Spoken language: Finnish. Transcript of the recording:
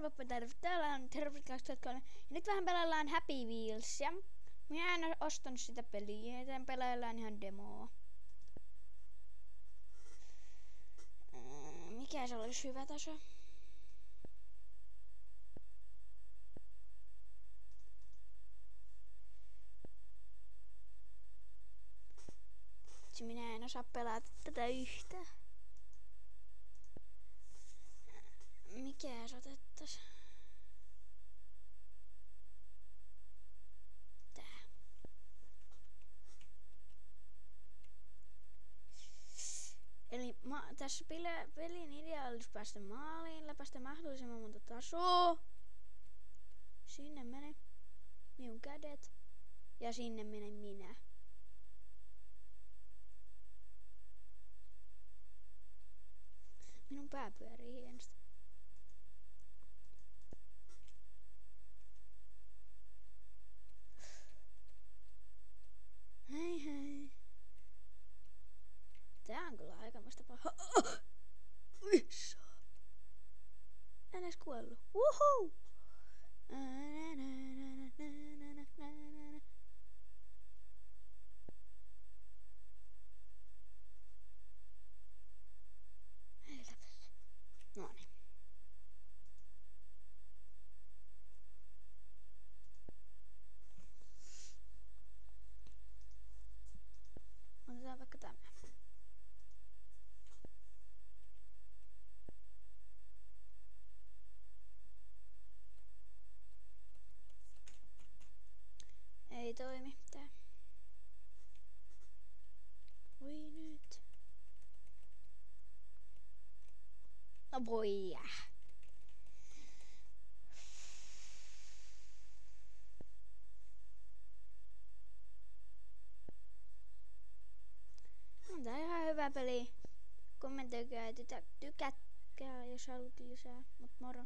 Poppa täällä on Terror 2003. Ja nyt vähän pelaillaan Happy Wheelsia. Minä en ole ostanut sitä peliä, joten pelaillaan ihan demoa. Mikä se olisi hyvä taso? Minä en osaa pelata tätä yhtään. Mikä se otettais? Tää. Eli tässä pelin idea olisi päästä maaliin, läpäistä mahdollisimman monta tasoa. Sinne menee minun kädet. Ja sinne menen minä. Minun pää pyörii hienosti. Hei hei. Tää on kyllä aikamoista pahaa. Vissa. En edes kuollut. Woohoo! Noniin. Otetaan vaikka tämä. Ei toimi tää. Voi nyt. No voi jää. On tää ihan hyvä peli. Kommentoikaa ja tykätkää jos haluat lisää. Mut moro.